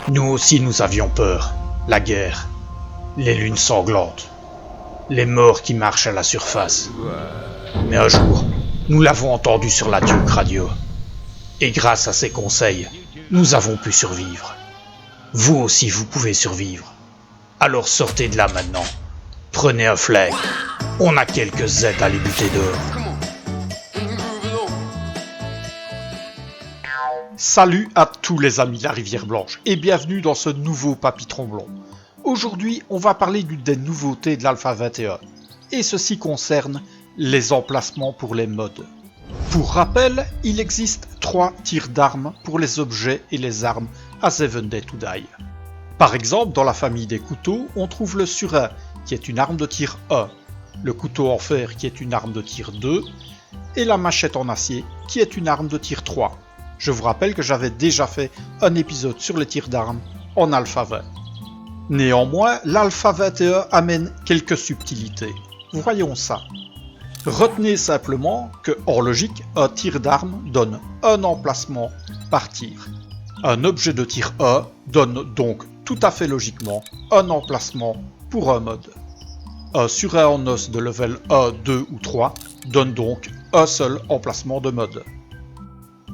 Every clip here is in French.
Nous aussi nous avions peur. La guerre, les lunes sanglantes, les morts qui marchent à la surface. Mais un jour, nous l'avons entendu sur la Duke Radio. Et grâce à ses conseils, nous avons pu survivre. Vous aussi vous pouvez survivre. Alors sortez de là maintenant. Prenez un flingue. On a quelques aides à les buter dehors. Salut à tous les amis de la Rivière Blanche et bienvenue dans ce nouveau Papy Tromblon. Aujourd'hui, on va parler d'une des nouveautés de l'Alpha 21 et ceci concerne les emplacements pour les mods. Pour rappel, il existe 3 tirs d'armes pour les objets et les armes à Seven Days to Die. Par exemple, dans la famille des couteaux, on trouve le surin qui est une arme de tir 1, le couteau en fer qui est une arme de tir 2 et la machette en acier qui est une arme de tir 3. Je vous rappelle que j'avais déjà fait un épisode sur les tirs d'armes en Alpha 20. Néanmoins, l'Alpha 21 amène quelques subtilités. Voyons ça. Retenez simplement que, en logique, un tir d'arme donne un emplacement par tir. Un objet de tir 1 donne donc tout à fait logiquement un emplacement pour un mode. Un surin en os de level 1, 2 ou 3 donne donc un seul emplacement de mode.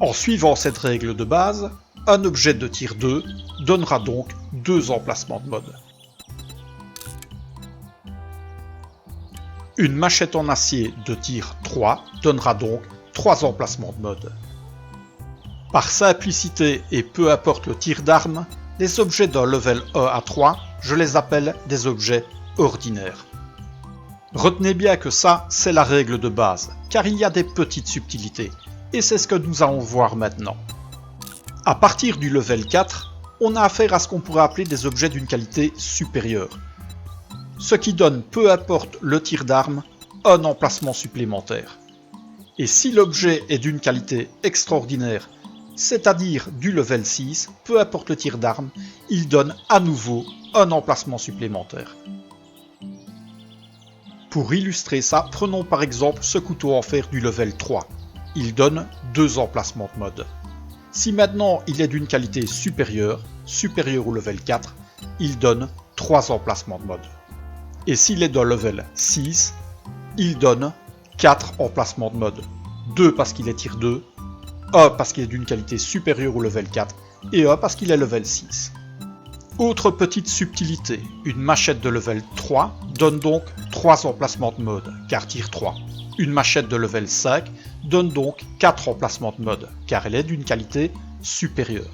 En suivant cette règle de base, un objet de tir 2 donnera donc 2 emplacements de mode. Une machette en acier de tir 3 donnera donc 3 emplacements de mode. Par simplicité et peu importe le tir d'arme, les objets d'un level 1 à 3, je les appelle des objets ordinaires. Retenez bien que ça, c'est la règle de base, car il y a des petites subtilités. Et c'est ce que nous allons voir maintenant. À partir du level 4, on a affaire à ce qu'on pourrait appeler des objets d'une qualité supérieure. Ce qui donne, peu importe le tir d'arme, un emplacement supplémentaire. Et si l'objet est d'une qualité extraordinaire, c'est-à-dire du level 6, peu importe le tir d'arme, il donne à nouveau un emplacement supplémentaire. Pour illustrer ça, prenons par exemple ce couteau en fer du level 3. Il donne 2 emplacements de mode. Si maintenant il est d'une qualité supérieure au level 4, il donne 3 emplacements de mode. Et s'il est d'un level 6, il donne 4 emplacements de mode. 2 parce qu'il est tir 2, 1 parce qu'il est d'une qualité supérieure au level 4 et 1 parce qu'il est level 6. Autre petite subtilité, une machette de level 3 donne donc 3 emplacements de mode, car tir 3. Une machette de level 5 donne donc 4 emplacements de mode, car elle est d'une qualité supérieure.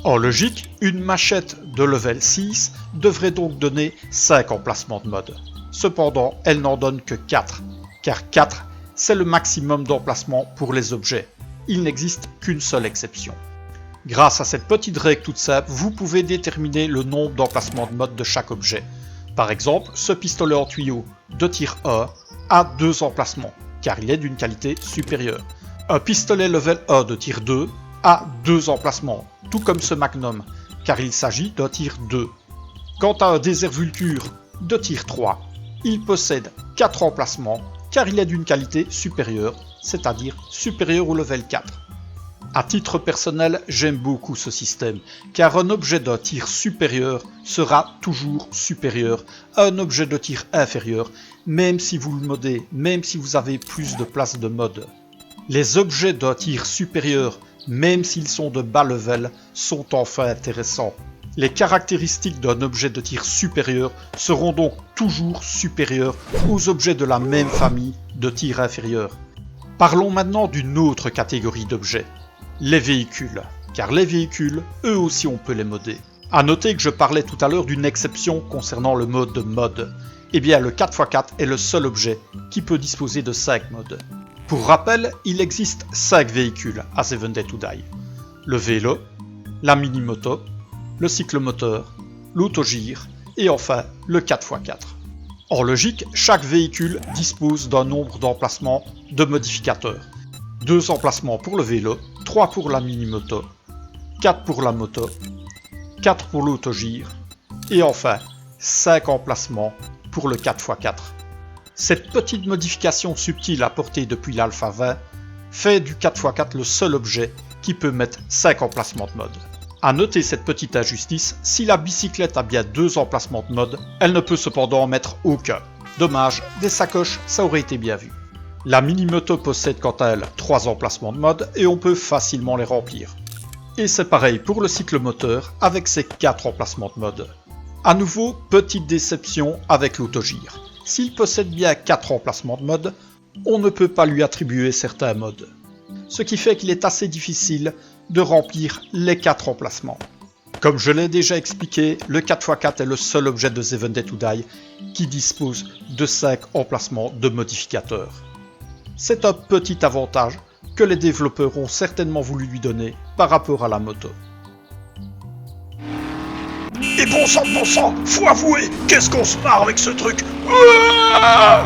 En logique, une machette de level 6 devrait donc donner 5 emplacements de mode. Cependant, elle n'en donne que 4, car 4 c'est le maximum d'emplacements pour les objets. Il n'existe qu'une seule exception. Grâce à cette petite règle toute simple, vous pouvez déterminer le nombre d'emplacements de mode de chaque objet. Par exemple, ce pistolet en tuyau de tir 1 a 2 emplacements, car il est d'une qualité supérieure. Un pistolet level 1 de tir 2 a 2 emplacements, tout comme ce Magnum, car il s'agit d'un tir 2. Quant à un Desert Vulture de tir 3, il possède 4 emplacements, car il est d'une qualité supérieure, c'est-à-dire supérieure au level 4. À titre personnel, j'aime beaucoup ce système, car un objet d'un tir supérieur sera toujours supérieur à un objet de tir inférieur, même si vous le modez, même si vous avez plus de place de mode. Les objets d'un tir supérieur, même s'ils sont de bas level, sont enfin intéressants. Les caractéristiques d'un objet de tir supérieur seront donc toujours supérieures aux objets de la même famille de tir inférieur. Parlons maintenant d'une autre catégorie d'objets. Les véhicules, car les véhicules, eux aussi on peut les modder. A noter que je parlais tout à l'heure d'une exception concernant le mode de mod. Eh bien le 4x4 est le seul objet qui peut disposer de 5 modes. Pour rappel, il existe 5 véhicules à Seven Days to Die. Le vélo, la mini-moto, le cyclomoteur, l'autogire et enfin le 4x4. En logique, chaque véhicule dispose d'un nombre d'emplacements de modificateurs. 2 emplacements pour le vélo, 3 pour la mini-moto, 4 pour la moto, 4 pour l'autogire, et enfin 5 emplacements pour le 4x4. Cette petite modification subtile apportée depuis l'Alpha 20 fait du 4x4 le seul objet qui peut mettre 5 emplacements de mode. À noter cette petite injustice, si la bicyclette a bien 2 emplacements de mode, elle ne peut cependant en mettre aucun. Dommage, des sacoches, ça aurait été bien vu. La mini-moto possède quant à elle 3 emplacements de mode et on peut facilement les remplir. Et c'est pareil pour le cyclomoteur avec ses 4 emplacements de mode. A nouveau, petite déception avec l'autogire. S'il possède bien 4 emplacements de mode, on ne peut pas lui attribuer certains modes. Ce qui fait qu'il est assez difficile de remplir les 4 emplacements. Comme je l'ai déjà expliqué, le 4x4 est le seul objet de Seven Day to Die qui dispose de 5 emplacements de modificateurs. C'est un petit avantage que les développeurs ont certainement voulu lui donner par rapport à la moto. Et bon sang, faut avouer, qu'est-ce qu'on se marre avec ce truc. Ouah!